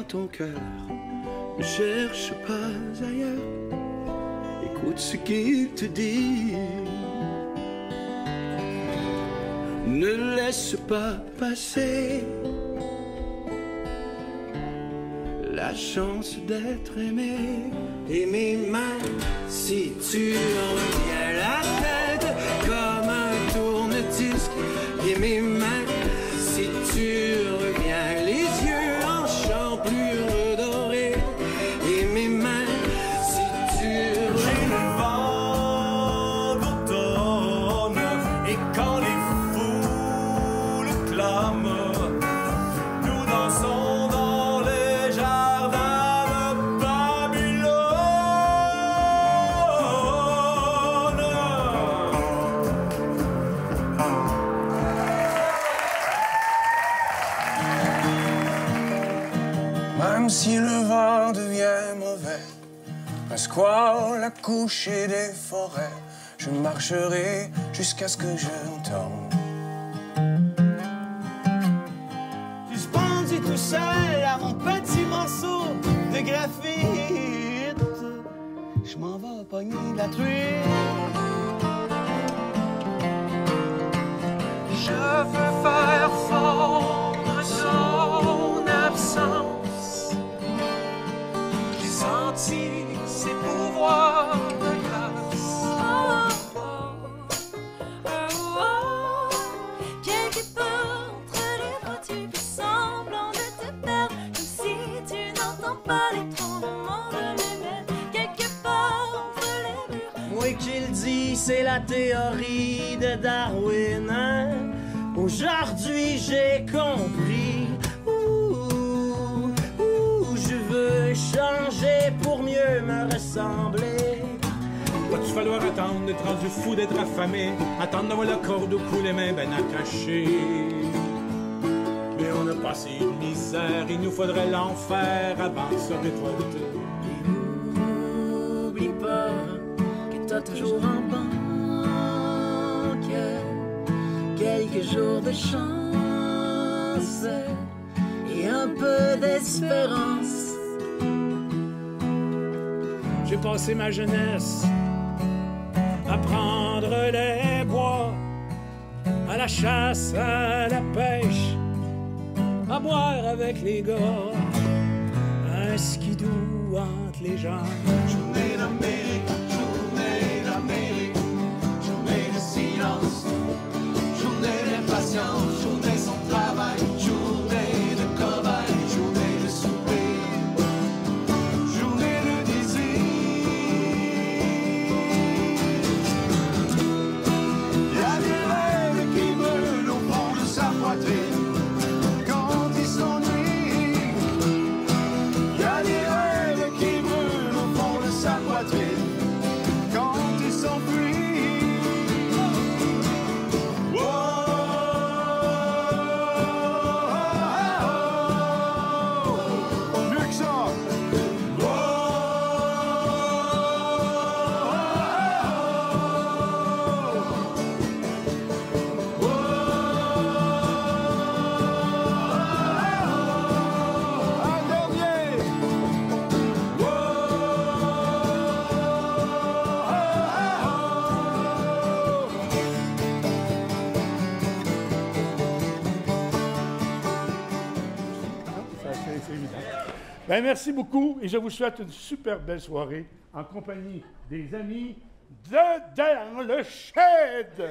ton cœur. Ne cherche pas ailleurs. Écoute ce qu'il te dit. Ne laisse pas passer la chance d'être aimé. Et mes mains, si tu reviens la tête comme un tourne-disque. Et mes mains, si tu reviens les yeux en chant plus redorés. Et mes mains, si tu j'ai le vent d'automne et quand les foules clament, nous dansons dans les jardins de Babylone. Même si le vent devient mauvais, un squall à coucher des forêts, je marcherai jusqu'à ce que je tombe. Suspendu tout seul à mon petit morceau de graphite, je m'en vais pogner de la truite. Je veux faire fondre son absence. J'ai senti ses pouvoirs de glace. Quelque part entre les bras, tu fais semblant de te perdre, comme si tu n'entends pas les tremblements de l'éveil. Quelque part entre les murs. Moi qui le dis, c'est la théorie de Darwin, hein? Aujourd'hui j'ai compris. Je veux changer pour mieux me ressembler. Va-tu falloir attendre d'être rendu fou, d'être affamé, attendre d'avoir la corde au cou, les mains ben attachées. Mais on a passé une misère, il nous faudrait l'enfer avant de se révolter. N'oublie pas que t'as toujours en banque quelques jours de chance et un peu d'espérance. J'ai passé ma jeunesse à prendre les bois, à la chasse, à la pêche, à boire avec les gars, un skidoo entre les jambes. Journée d'Amérique, journée de silence, journée d'impatience, journée sans travail, journée de cobaye, journée de souper, journée de désir. Il y a des rêves qui brûlent au fond de sa poitrine quand il s'ennuie. Il y a des rêves qui brûlent au fond de sa poitrine quand il s'enfuit. Mieux que ça. Un dernier. C'est évident. Ben, merci beaucoup et je vous souhaite une super belle soirée en compagnie des amis de Dans le Shed.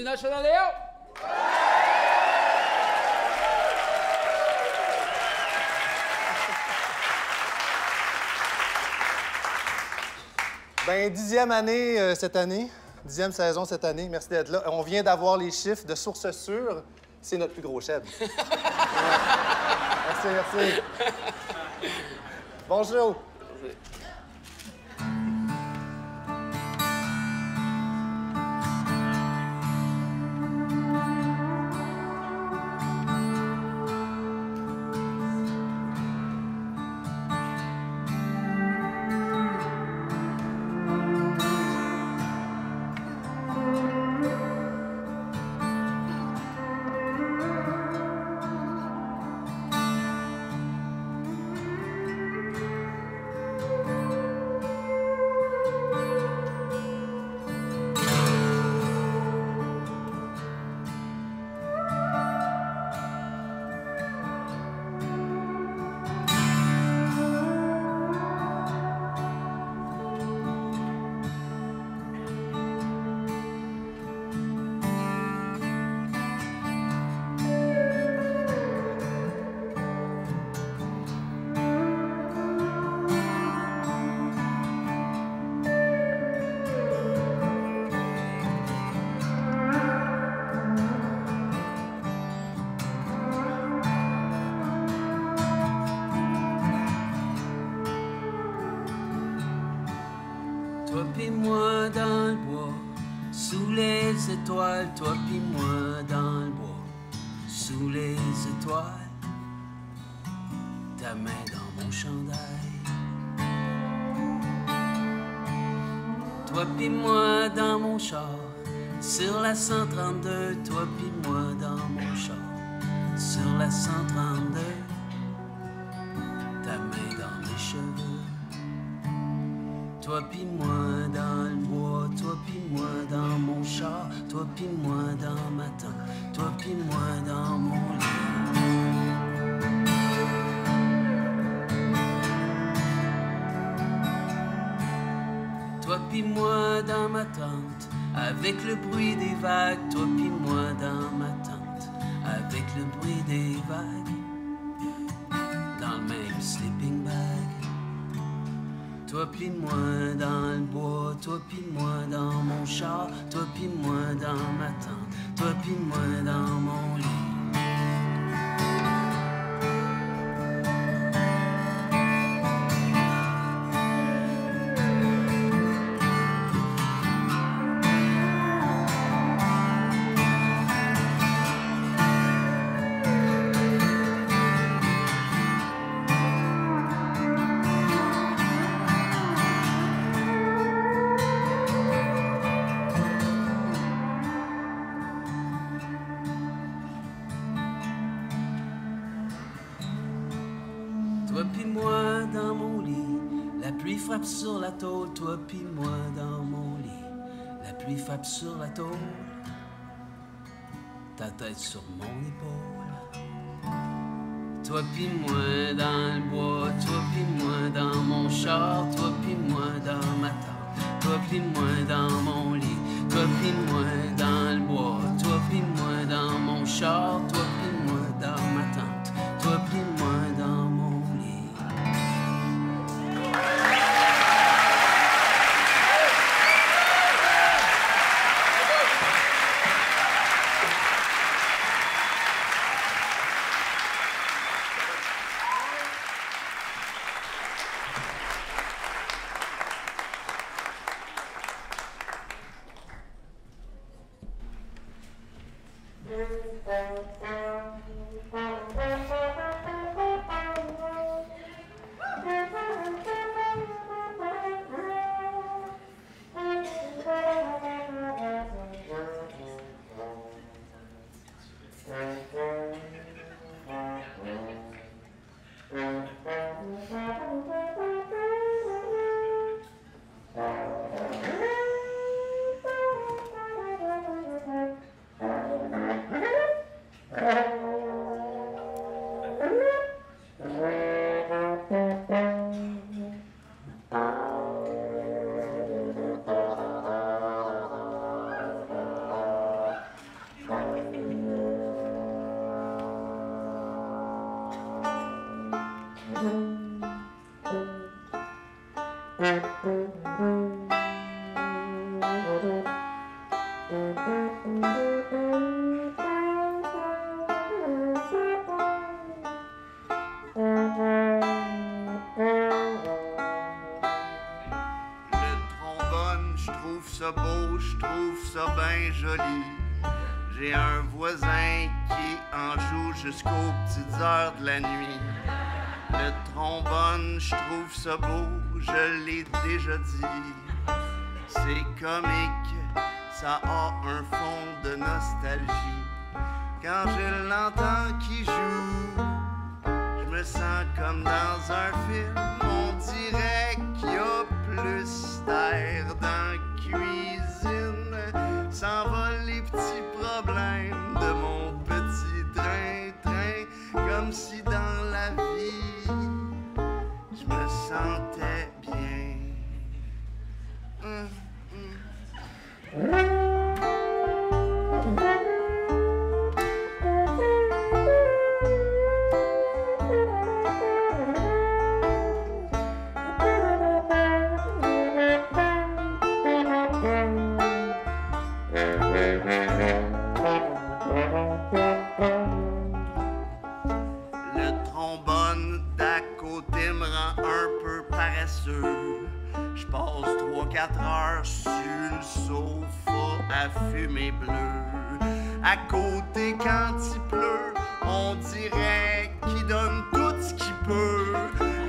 National Léo! Ben, 10e année cette année, 10e saison cette année. Merci d'être là. On vient d'avoir les chiffres de sources sûres. C'est notre plus gros shed. Ouais. Merci, merci. Bonjour. Toi pis moi dans le bois, sous les étoiles. Toi pis moi dans le bois, sous les étoiles. Ta main dans mon chandail. Toi pis moi dans mon char, sur la 132. Toi pis moi dans mon char, sur la 132. Ta main dans mes cheveux. Toi pis moi dans le bois, toi pis moi dans mon char, toi pis moi dans ma tente, toi pis moi dans mon lit. Toi pis moi dans ma tente, avec le bruit des vagues, toi pis moi dans ma tente, avec le bruit des vagues, dans le même sleeping bag. Toi pis moi dans le bois, toi pis moi dans mon char, toi pis moi dans ma tente, toi pis moi dans mon lit. Toi pis moi dans mon lit, la pluie frappe sur la tôle. Toi pis moi dans mon lit, la pluie frappe sur la tôle. Ta tête sur mon épaule. Toi pis moi dans le bois, toi pis moi dans mon char, toi pis moi dans ma tente, toi pis moi dans mon lit, toi pis moi dans le bois, toi pis moi dans mon char, toi pis moi dans ma tente, toi pis moi dans mon lit. ça beau, je trouve ça bien joli. J'ai un voisin qui en joue jusqu'aux petites heures de la nuit. Le trombone, je trouve ça beau, je l'ai déjà dit. C'est comique, ça a un fond de nostalgie. Quand je l'entends qui joue, je me sens comme dans un film. On dirait qu'il y a plus d'air dans la cuisine. S'envolent les petits problèmes de mon petit train-train. Comme si dans la vie, je me sentais bien. Le trombone d'à côté me rend un peu paresseux. Je passe 3-4 heures sur le sofa à fumer bleu. À côté, quand il pleut, on dirait qu'il donne tout ce qu'il peut.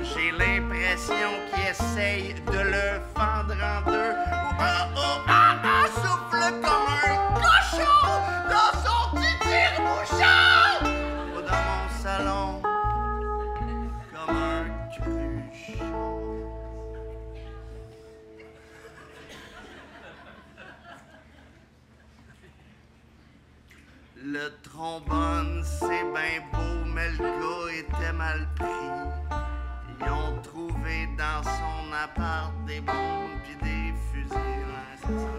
J'ai l'impression qu'il essaye de le fendre en deux. Souffle comme un cochon dans son petit tire-bouchon. Pas dans mon salon, comme un cruchon. Le trombone, c'est bien beau, mais le gars était mal pris. Ils ont trouvé dans son appart des bombes pis des fusils. Ouais, c'est ça.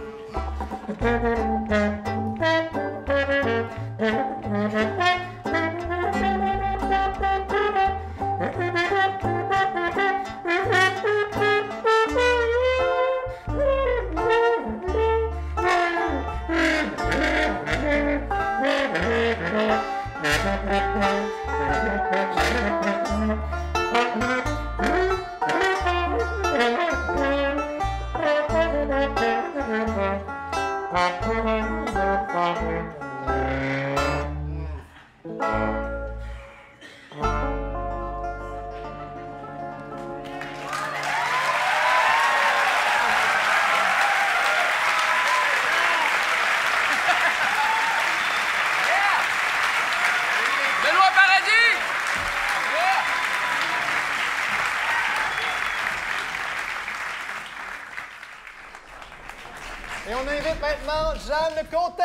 Et on invite maintenant Jeanne Côté.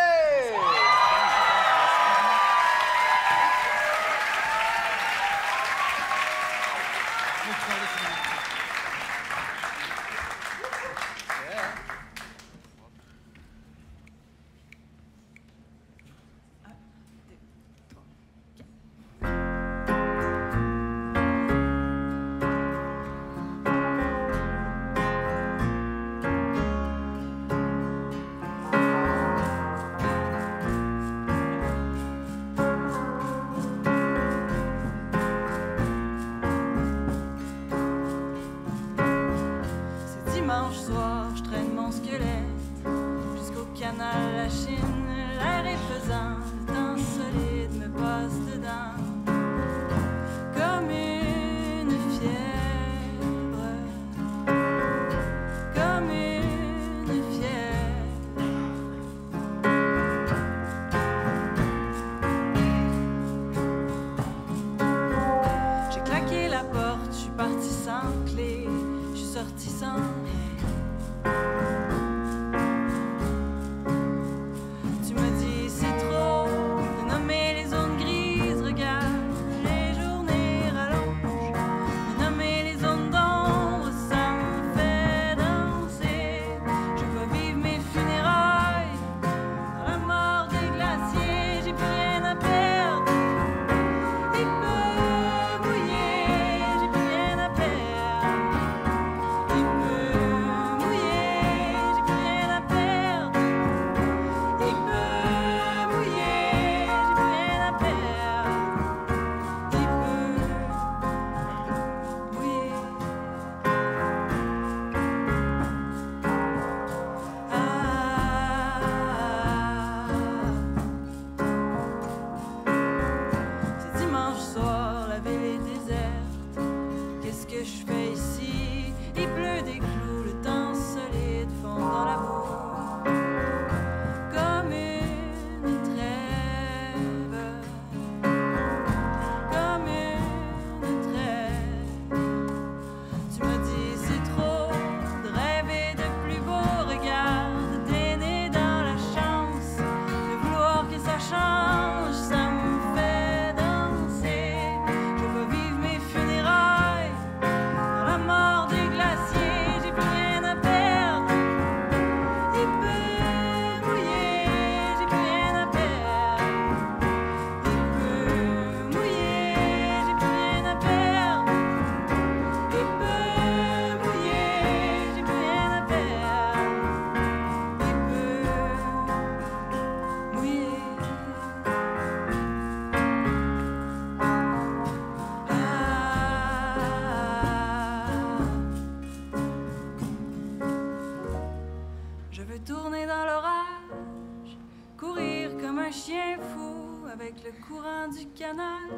chien fou avec le courant du canal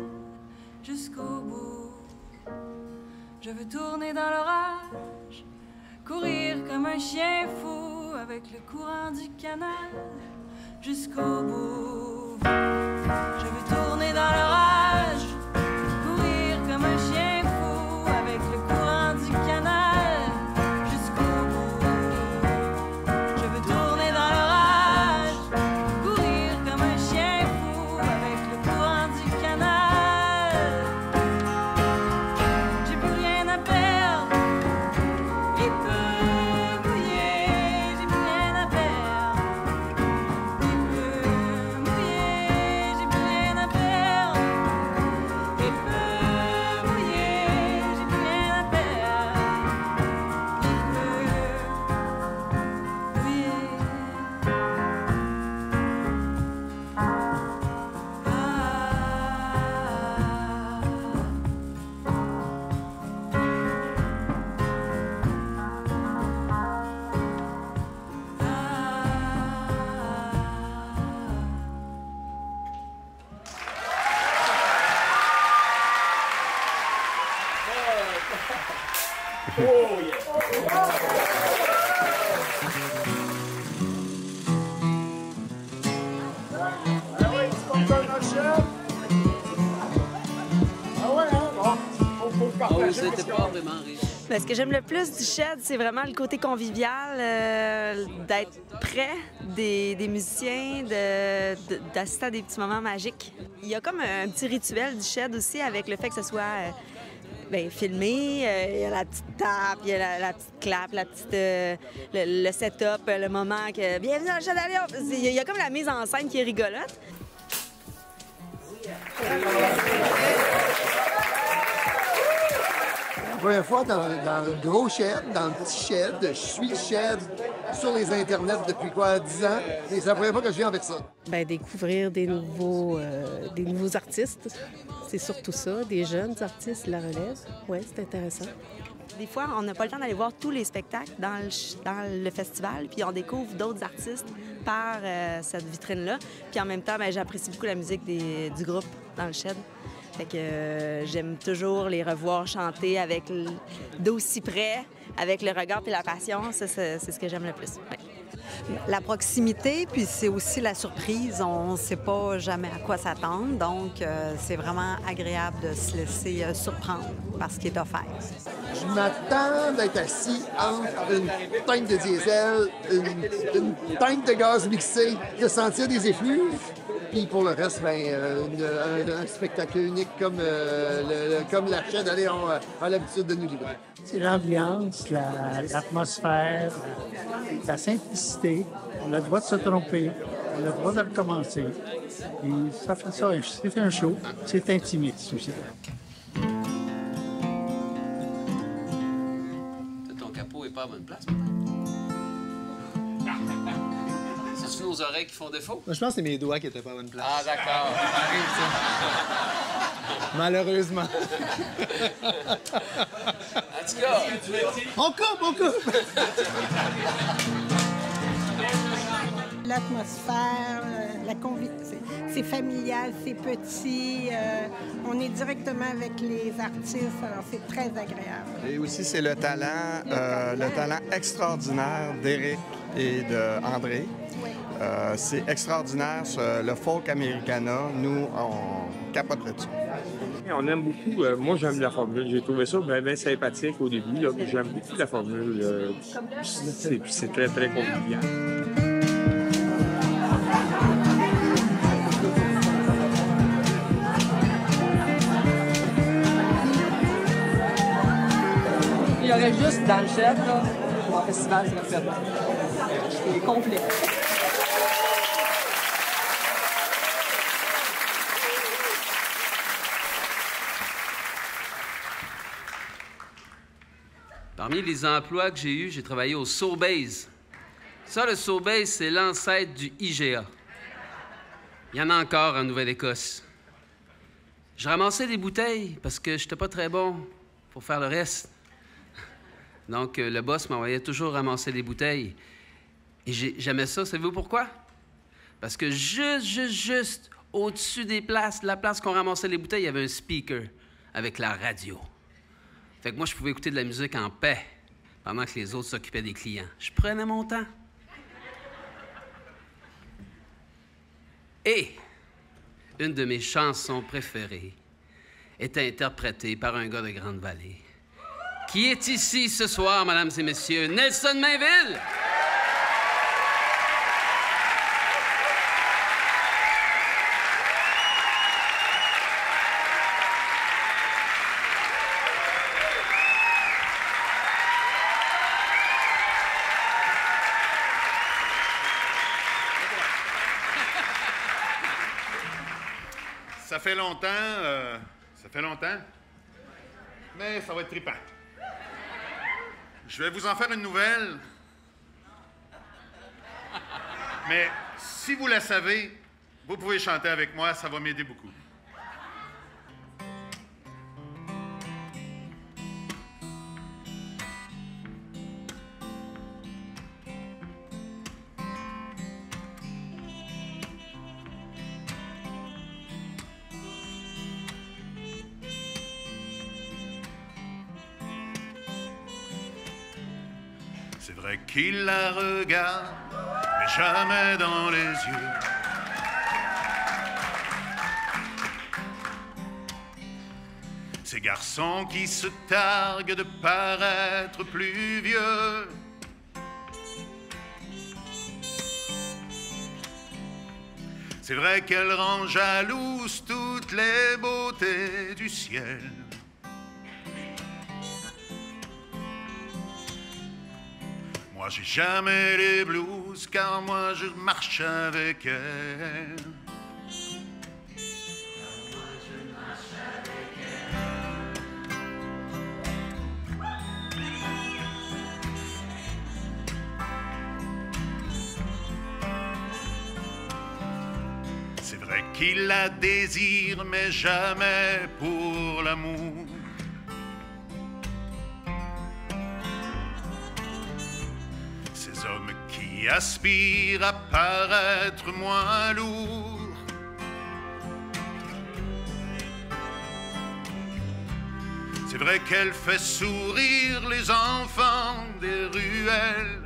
jusqu'au bout. Je veux tourner dans l'orage, courir comme un chien fou avec le courant du canal jusqu'au bout. Je veux tourner dans l'orage, courir comme un chien fou avec le courant du canal jusqu'au bout. Je veux tourner dans l'orage, courir comme un chien fou avec le courant du canal. J'ai plus rien à perdre, il peut mouiller, j'ai plus rien à perdre. Il peut mouiller, j'ai plus rien à perdre. Il peut mouiller, j'ai plus rien à perdre. Il peut mouiller. Ce que j'aime le plus du Shed, c'est vraiment le côté convivial, d'être près des musiciens, d'assister à des petits moments magiques. Il y a comme un petit rituel du Shed aussi avec le fait que ce soit filmé. Il y a la petite tape, il y a la petite clap, le setup, le moment que « Bienvenue dans le Shed, allez hop! » Il y a comme la mise en scène qui est rigolote. La première fois dans le gros shed, dans le petit shed, je suis le shed sur les internets depuis 10 ans. Et c'est la première fois que je viens avec ça. Découvrir des nouveaux artistes, c'est surtout ça, des jeunes artistes, la relève. Oui, c'est intéressant. Des fois, on n'a pas le temps d'aller voir tous les spectacles dans le festival, puis on découvre d'autres artistes par cette vitrine-là. Puis en même temps, j'apprécie beaucoup la musique du groupe dans le Shed. Fait que j'aime toujours les revoir chanter avec d'aussi près, avec le regard et la passion. Ça, c'est ce que j'aime le plus. Ouais. La proximité, puis c'est aussi la surprise. On ne sait pas jamais à quoi s'attendre. Donc, c'est vraiment agréable de se laisser surprendre par ce qui est offert. Je m'attends d'être assis entre une tank de diesel, une tank de gaz mixé, de sentir des effluves. Puis pour le reste, un spectacle unique comme la Shed a l'habitude de nous livrer. C'est l'ambiance, l'atmosphère, la simplicité. On a le droit de se tromper, on a le droit de recommencer. Et ça fait ça, c'est un show, c'est intimiste aussi. Ton capot est pas à bonne place, c'est-tu nos oreilles qui font défaut? Moi, je pense que c'est mes doigts qui étaient pas à bonne place. Ah, d'accord. Ça arrive, ça. Malheureusement. En tout cas, on coupe! L'atmosphère, c'est familial, c'est petit. On est directement avec les artistes, alors c'est très agréable. Et aussi, c'est le talent extraordinaire d'Éric et d'André. Oui. C'est extraordinaire, le folk americana. Nous, on capote là-dessus. On aime beaucoup. Moi, j'aime la formule. J'ai trouvé ça bien sympathique au début. J'aime beaucoup la formule. C'est très, très convivial. Il y aurait juste dans le Shed, là, pour un festival, c'est fait. C'est complet. parmi les emplois que j'ai eus, j'ai travaillé au Sobeys. Ça, le Sobeys, c'est l'ancêtre du IGA. Il y en a encore en Nouvelle-Écosse. Je ramassais des bouteilles parce que j'étais pas très bon pour faire le reste. Donc, le boss m'envoyait toujours ramasser des bouteilles. Et j'aimais ça. Savez-vous pourquoi? Parce que juste au-dessus des places, la place qu'on ramassait les bouteilles, il y avait un speaker avec la radio. Fait que moi, je pouvais écouter de la musique en paix pendant que les autres s'occupaient des clients. Je prenais mon temps. Et une de mes chansons préférées était interprétée par un gars de Grande-Vallée qui est ici ce soir, mesdames et messieurs, Nelson Mainville! Ça fait longtemps, mais ça va être trippant. Je vais vous en faire une nouvelle, mais si vous la savez, vous pouvez chanter avec moi, ça va m'aider beaucoup. C'est vrai qu'il la regarde, mais jamais dans les yeux. Ces garçons qui se targuent de paraître plus vieux. C'est vrai qu'elle rend jalouse toutes les beautés du ciel. Moi, j'ai jamais les blues, car moi, je marche avec elle. C'est vrai qu'il la désire, mais jamais pour l'amour. Ces hommes qui aspirent à paraître moins lourds. C'est vrai qu'elle fait sourire les enfants des ruelles.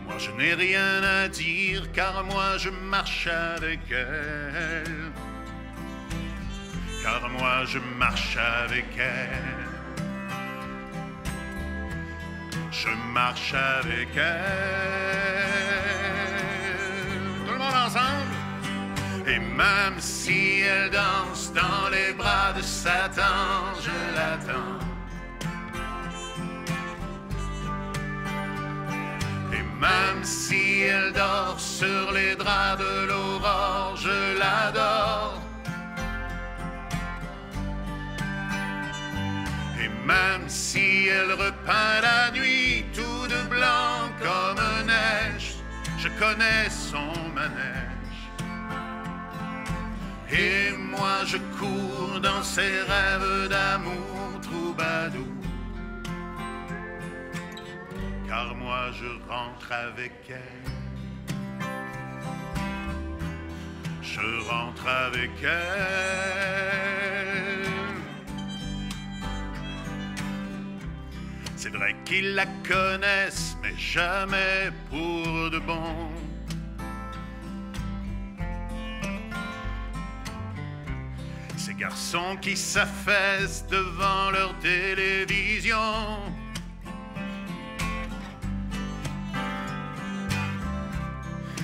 Moi je n'ai rien à dire car moi je marche avec elle. Car moi je marche avec elle. Je marche avec elle. Tout le monde ensemble. Et même si elle danse dans les bras de Satan, je l'attends. Et même si elle dort sur les draps de l'aurore, je l'adore. Et même si elle repeint la nuit tout de blanc comme neige, je connais son manège. Et moi je cours dans ses rêves d'amour troubadour. Car moi je rentre avec elle. Je rentre avec elle. C'est vrai qu'ils la connaissent, mais jamais pour de bon. Ces garçons qui s'affaissent devant leur télévision.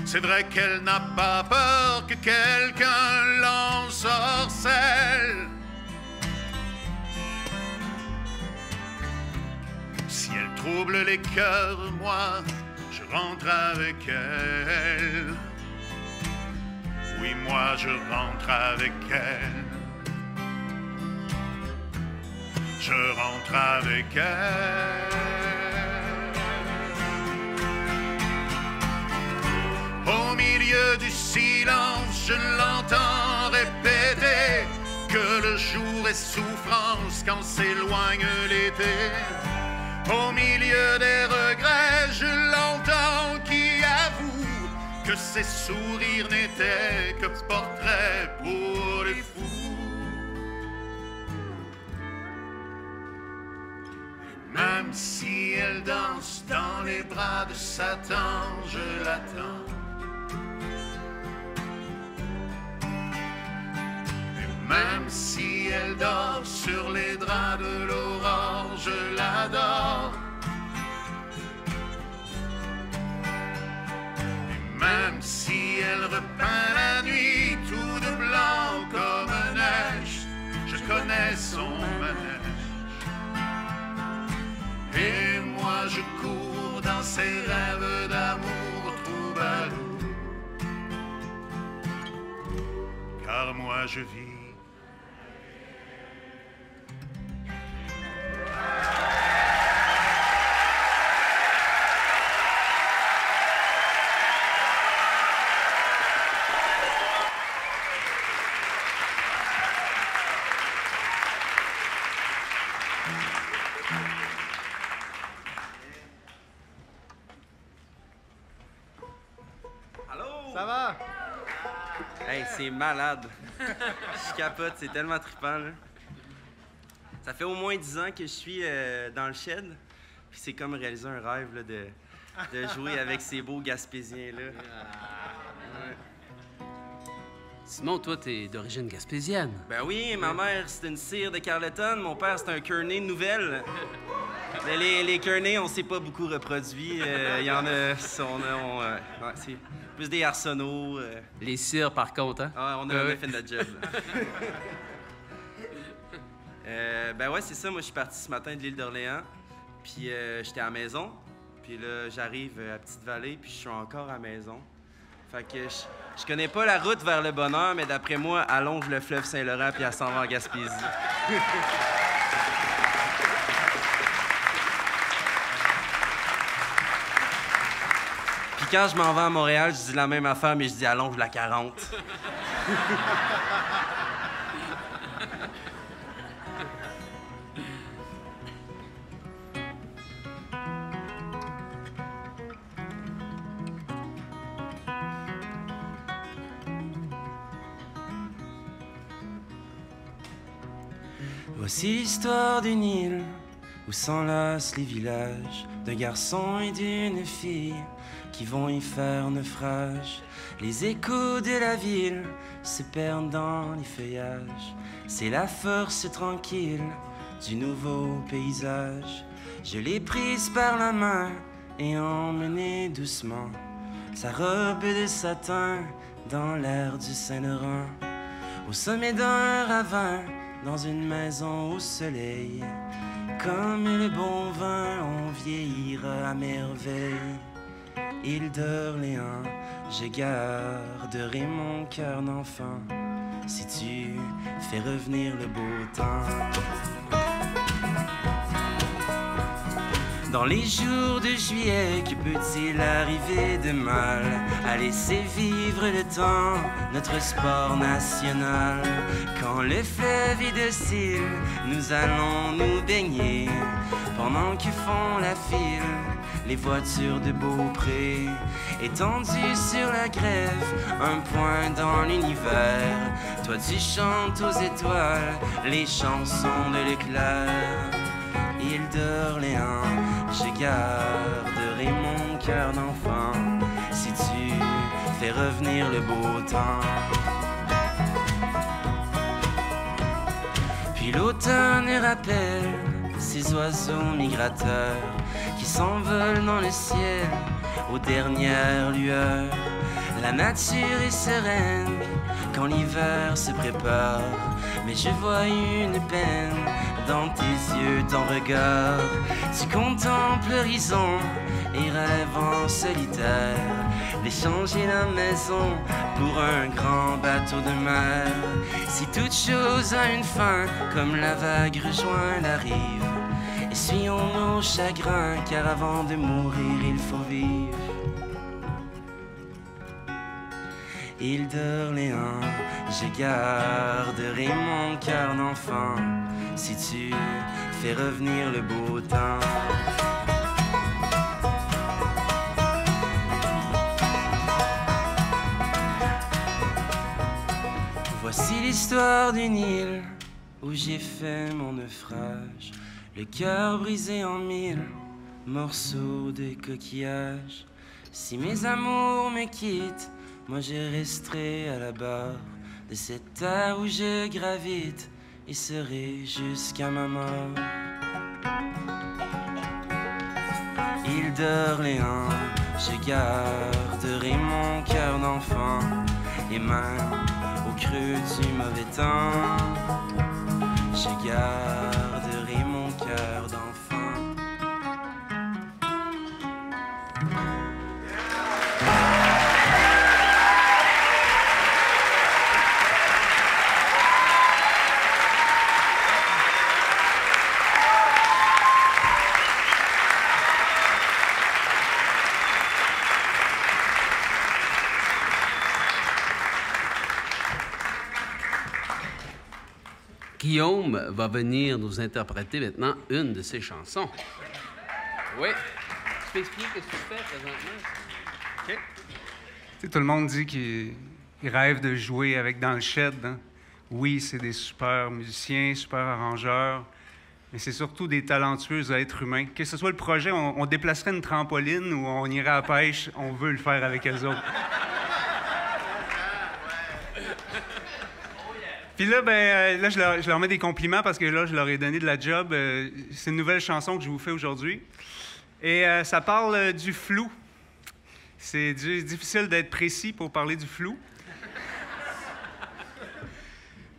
C'est vrai qu'elle n'a pas peur que quelqu'un l'ensorcelle. Si elle trouble les cœurs, moi, je rentre avec elle. Oui, moi, je rentre avec elle. Je rentre avec elle. Au milieu du silence, je l'entends répéter que le jour est souffrance quand s'éloigne l'été. Au milieu des regrets, je l'entends qui avoue que ses sourires n'étaient que portraits pour les fous. Et même si elle danse dans les bras de Satan, je l'attends. Même si elle dort sur les draps de l'aurore, je l'adore. Et même si elle repeint la nuit tout de blanc comme neige, je connais son manège. Et moi je cours dans ses rêves d'amour troubadour. Car moi je vis. Ça va? Hey, c'est malade. Je capote, c'est tellement trippant, là. Ça fait au moins 10 ans que je suis dans le shed. Puis c'est comme réaliser un rêve là, de jouer avec ces beaux Gaspésiens-là. Ouais. Simon, toi, t'es d'origine gaspésienne. Ben oui, ma mère, c'est une cire de Carleton. Mon père, c'est un Kearney de Nouvelle. Mais les Kearney, on s'est pas beaucoup reproduits. Il y en a... ouais, c'est plus des Arsenault. Les cires, par contre, hein? Ah, on a jamais fait notre job. Ben ouais, c'est ça. Moi, je suis parti ce matin de l'île d'Orléans. Puis j'étais à la maison. Puis là, j'arrive à Petite-Vallée, puis je suis encore à la maison. Fait que je connais pas la route vers le bonheur, mais d'après moi, elle longe le fleuve Saint-Laurent, puis elle s'en va en Gaspésie. Puis quand je m'en vais à Montréal, je dis la même affaire, mais je dis allonge la 40. Voici l'histoire d'une île où s'enlacent les villages d'un garçon et d'une fille qui vont y faire naufrage. Les échos de la ville se perdent dans les feuillages. C'est la force tranquille du nouveau paysage. Je l'ai prise par la main et emmenée doucement, sa robe de satin dans l'air du Saint-Laurent. Au sommet d'un ravin, dans une maison au soleil, comme le bon vin, on vieillira à merveille. Île d'Orléans, je garderai mon cœur d'enfant si tu fais revenir le beau temps. Dans les jours de juillet, que peut-il arriver de mal à laisser vivre le temps, notre sport national? Quand le fleuve est docile, nous allons nous baigner pendant que font la file les voitures de Beaupré. Étendues sur la grève, un point dans l'univers, toi tu chantes aux étoiles les chansons de l'éclair. Île d'Orléans, je garderai mon cœur d'enfant si tu fais revenir le beau temps. Puis l'automne rappelle ces oiseaux migrateurs qui s'envolent dans le ciel aux dernières lueurs. La nature est sereine quand l'hiver se prépare, mais je vois une peine dans tes yeux, ton regard. Tu contemples l'horizon et rêves en solitaire d'échanger la maison pour un grand bateau de mer. Si toute chose a une fin, comme la vague rejoint la rive, essuyons nos chagrins, car avant de mourir, il faut vivre. Île d'Orléans, je garderai mon cœur d'enfant si tu fait revenir le beau temps. Voici l'histoire d'une île où j'ai fait mon naufrage, le cœur brisé en mille morceaux de coquillages. Si mes amours me quittent, moi je resterai à la barre de cette terre où je gravite et serai jusqu'à ma mort. Île d'Orléans, je garderai mon cœur d'enfant et même au creux du mauvais temps, je garderai mon cœur d'enfant. Guillaume va venir nous interpréter maintenant une de ses chansons. Oui. Tu peux expliquer ce que tu fais présentement? OK. Tu sais, tout le monde dit qu'il rêve de jouer avec Dans le Shed. Hein? Oui, c'est des super musiciens, super arrangeurs, mais c'est surtout des talentueux êtres humains. Que ce soit le projet, on déplacerait une trampoline ou on irait à la pêche, on veut le faire avec eux autres. Puis là, là, je leur mets des compliments parce que là, je leur ai donné de la job. C'est une nouvelle chanson que je vous fais aujourd'hui. Et ça parle du flou. C'est difficile d'être précis pour parler du flou.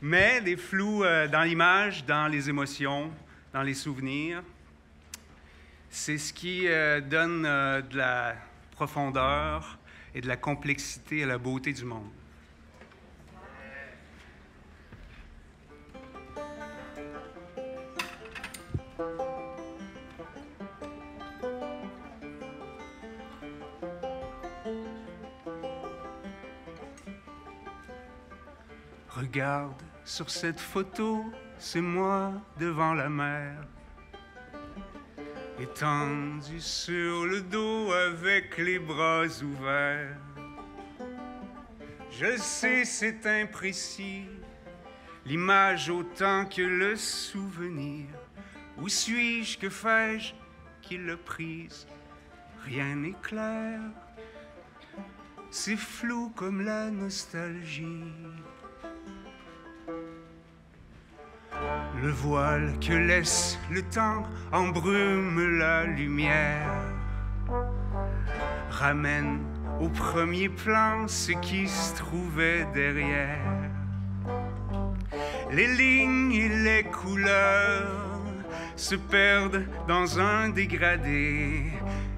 Mais des flous dans l'image, dans les émotions, dans les souvenirs, c'est ce qui donne de la profondeur et de la complexité à la beauté du monde. Regarde, sur cette photo, c'est moi devant la mer, étendu sur le dos avec les bras ouverts. Je sais, c'est imprécis, l'image autant que le souvenir. Où suis-je, que fais-je, qui l'a prise? Rien n'est clair, c'est flou comme la nostalgie. Le voile que laisse le temps embrume la lumière, ramène au premier plan ce qui se trouvait derrière. Les lignes et les couleurs se perdent dans un dégradé,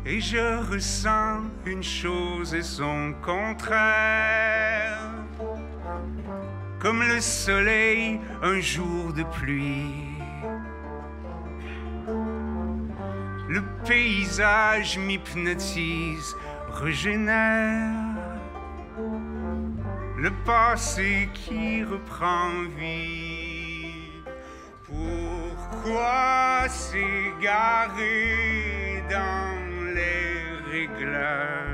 et je ressens une chose et son contraire. Comme le soleil un jour de pluie, le paysage m'hypnotise, régénère. Le passé qui reprend vie. Pourquoi s'égarer dans les réglages?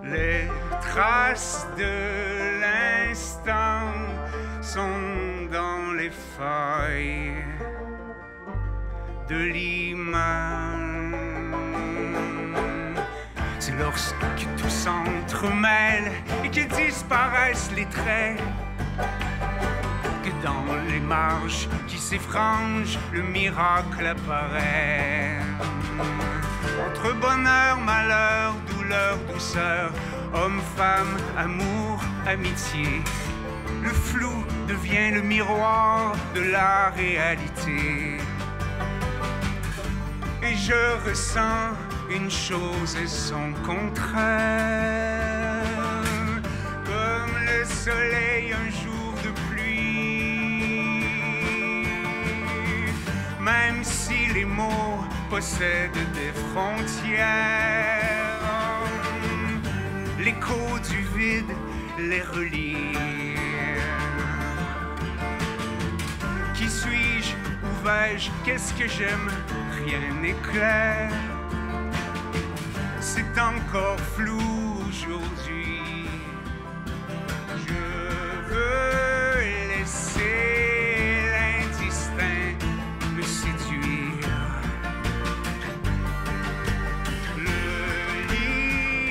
Les traces de l'instant sont dans les failles de l'image. C'est lorsque tout s'entremêle et que disparaissent les traits que dans les marges qui s'effrangent, le miracle apparaît. Entre bonheur, malheur, douleur, douceur, homme, femme, amour, amitié, le flou devient le miroir de la réalité. Et je ressens une chose et son contraire, comme le soleil un jour de pluie. Même si les mots possèdent des frontières, l'écho du vide les relie, qui suis-je? Où vais-je? Qu'est-ce que j'aime? Rien n'est clair. C'est encore flou aujourd'hui. Je veux laisser l'indistinct me séduire. Le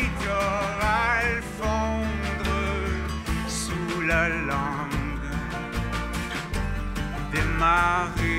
littoral fondre sous la langue des marées.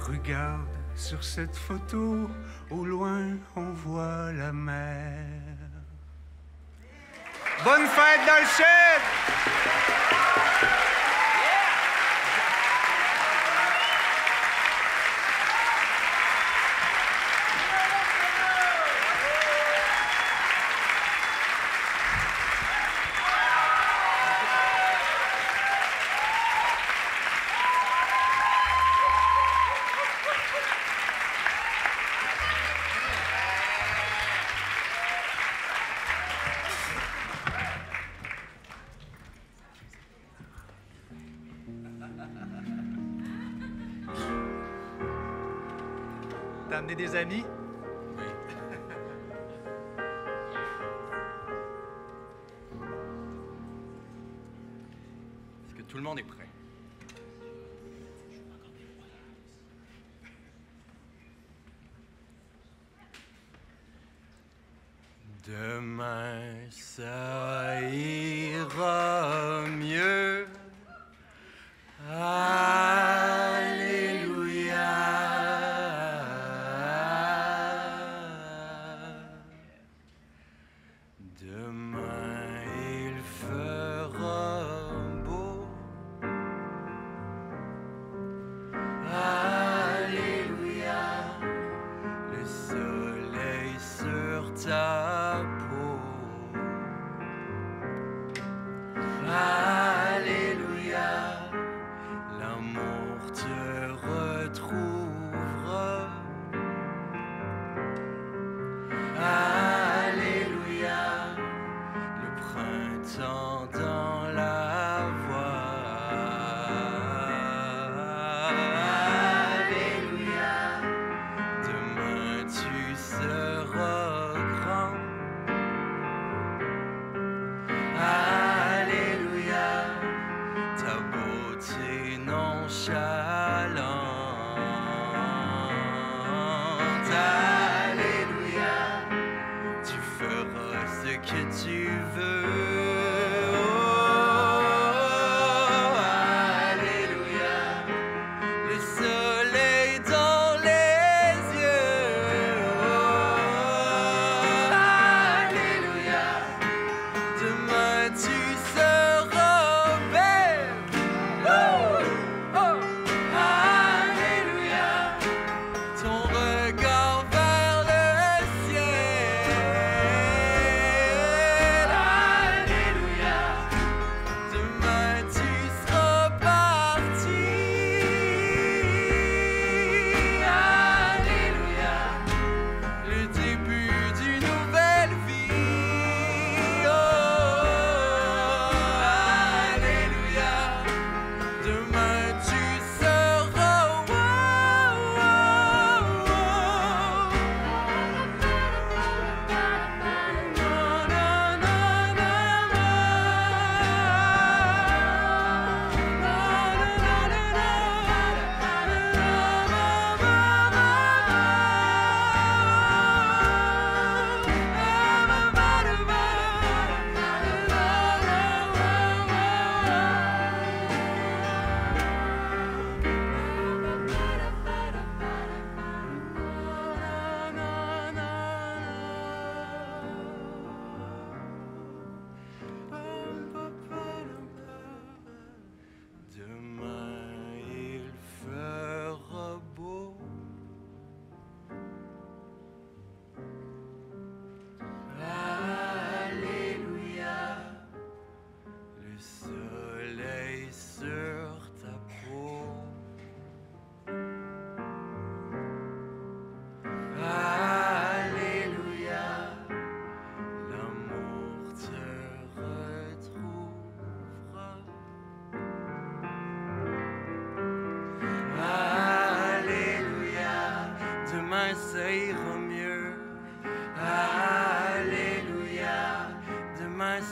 Regarde sur cette photo, au loin on voit la mer. Bonne fête dans le shed! T'as amené des amis? Oui. Est-ce que tout le monde est prêt? Demain, ça ira mieux. Ta peau. Alléluia, l'amour te retrouvera. Alléluia, le printemps dans la voie. Alléluia, demain tu seras. Alléluia, ta beauté nonchalante. Alléluia, tu feras ce que tu veux. Oh, alléluia, le soleil dans les yeux. Oh, alléluia, demain tu seras belle. Oh, oh, alléluia, ton regard vers le ciel. Alléluia.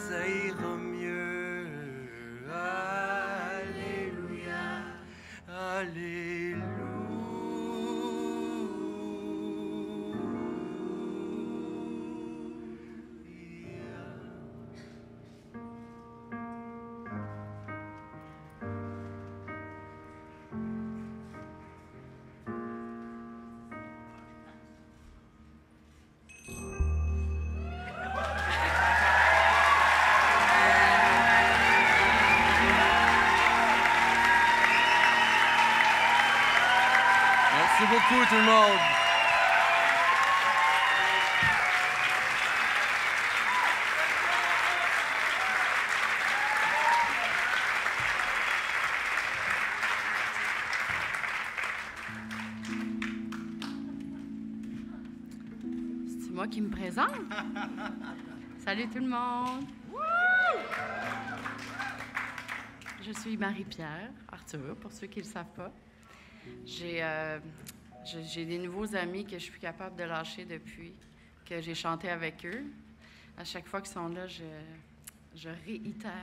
ça ira mieux. Alléluia, Alléluia. Merci beaucoup tout le monde. C'est moi qui me présente. Salut tout le monde. Je suis Marie-Pierre Arthur, pour ceux qui ne le savent pas. J'ai des nouveaux amis que je suis plus capable de lâcher depuis que j'ai chanté avec eux. À chaque fois qu'ils sont là, je réitère.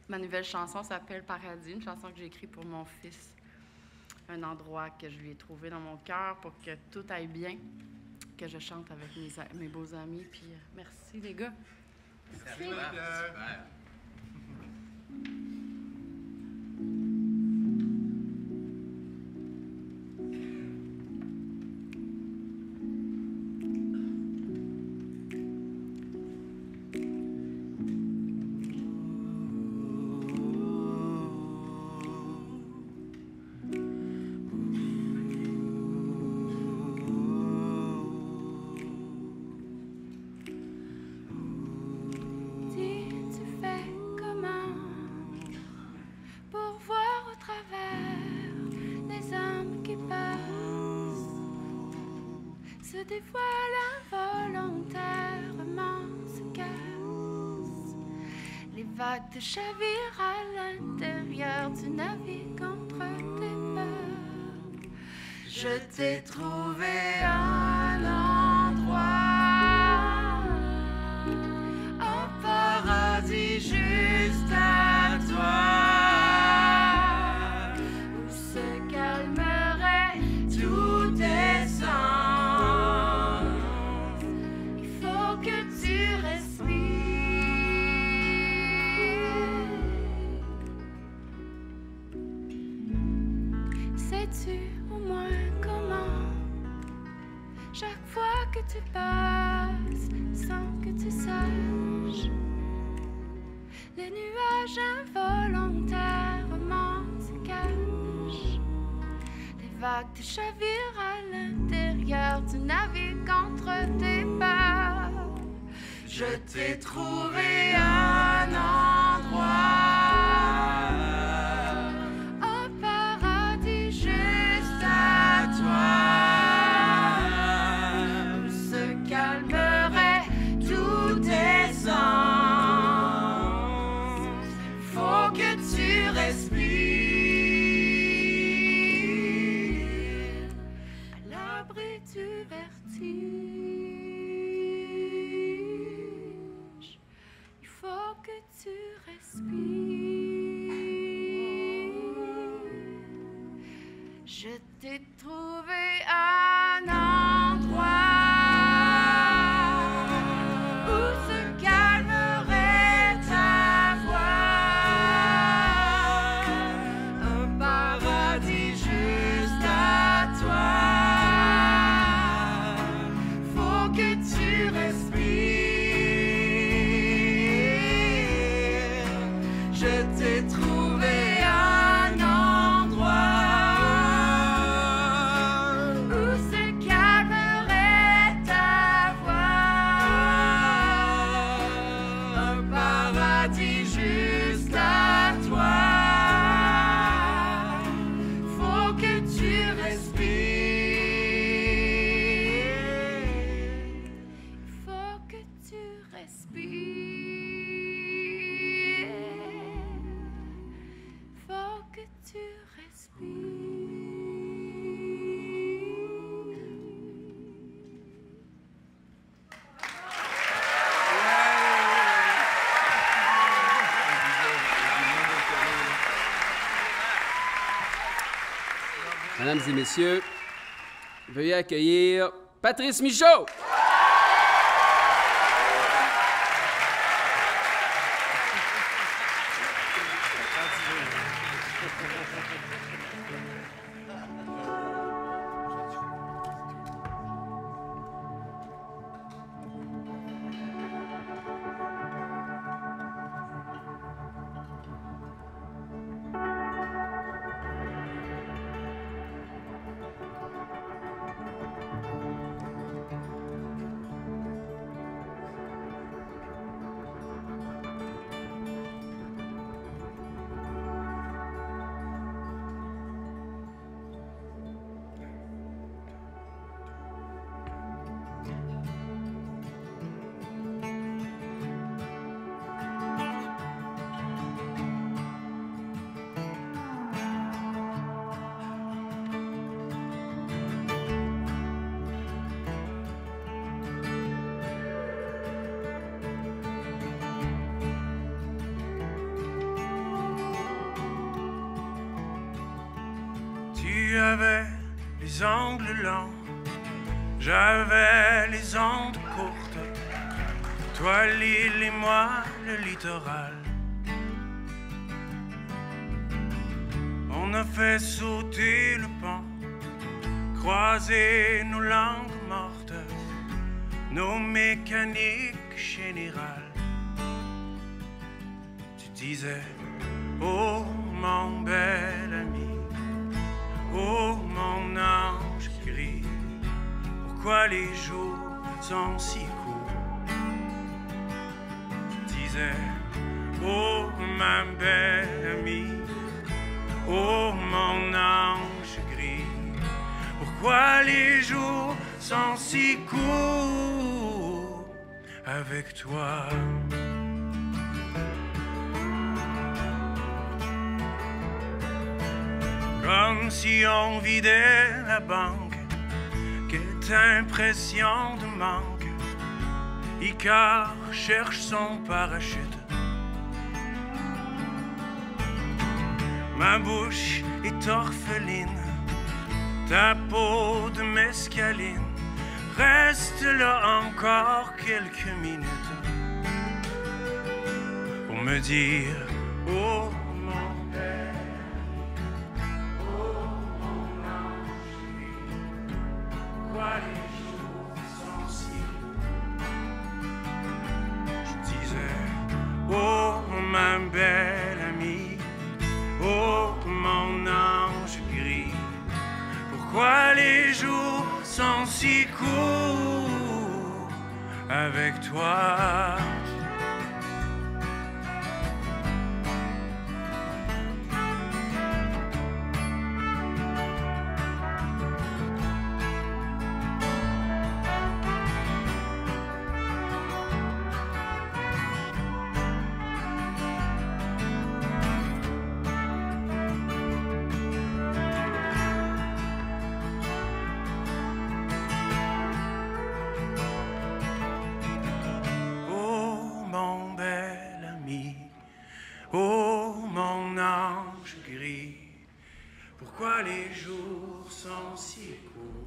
Ma nouvelle chanson s'appelle Paradis, une chanson que j'ai écrite pour mon fils. Un endroit que je lui ai trouvé dans mon cœur pour que tout aille bien, que je chante avec mes beaux amis. Puis merci les gars. Merci. Super. Dévoile involontairement se casse. Les vagues te chavirent à l'intérieur du navire contre tes peurs. Je t'ai trouvé un endroit, un paradis juste à toi, où se calmerait tout tes sens. Sais-tu au moins comment, chaque fois que tu passes sans que tu saches, les nuages involontairement se cachent, les vagues te chavirent à l'intérieur du navire contre tes peurs. Je t'ai trouvé un endroit, je t'ai trouvé un endroit où se calmerait ta voix, un paradis juste à toi. Faut que tu respires. Je t'ai trouvé un endroit où se calmerait ta voix, un paradis juste à toi. Faut que tu respires. Faut que tu respires. Faut que tu respires. Mesdames et messieurs, veuillez accueillir Patrice Michaud. Tu avais les ongles longs, j'avais les ondes courtes. Toi l'île et moi le littoral. On a fait sauter le pont, croiser nos langues mortes, nos mécaniques générales. Tu disais, oh mon bel ami, oh mon ange gris, pourquoi les jours sont si courts? Tu disais, oh ma belle amie, oh mon ange gris, pourquoi les jours sont si courts avec toi? Comme si on vidait la banque, quelle impression de manque. Icare cherche son parachute. Ma bouche est orpheline, ta peau de mescaline reste là encore quelques minutes pour me dire, oh mon père, oh mon ange, pourquoi les jours sont si courts? Je disais, oh ma belle amie, oh mon ange gris, pourquoi les jours sont si courts avec toi? Oh mon ange gris, pourquoi les jours sont si courts?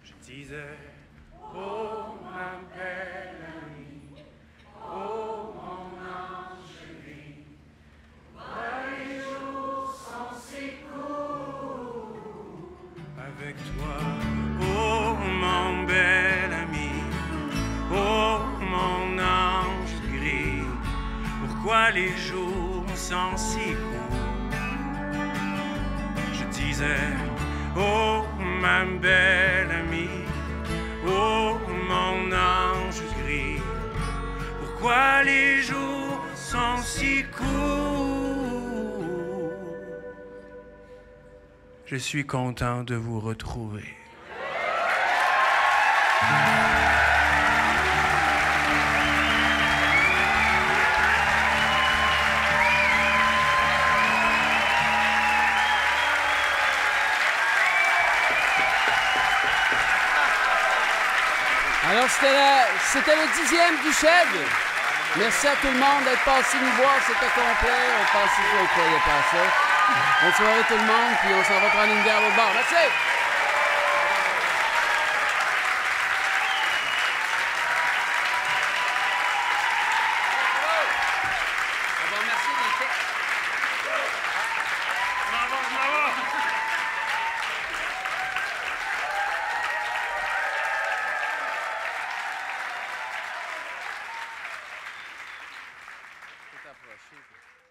Je disais, oh ma belle amie, oh mon ange gris, pourquoi les jours sont si courts avec toi? Oh mon bel ami, oh mon ange gris, pourquoi les jours sont si courts? Je disais, oh ma belle amie, oh mon ange gris, pourquoi les jours sont si courts? Je suis content de vous retrouver. Alors, c'était le 10e du Shed. Merci à tout le monde d'être passé nous voir. C'était complet. On pensait qu'on ne croyait pas ça. Bonne soirée tout le monde, puis on s'en va prendre une bière au bar. Merci! Approché.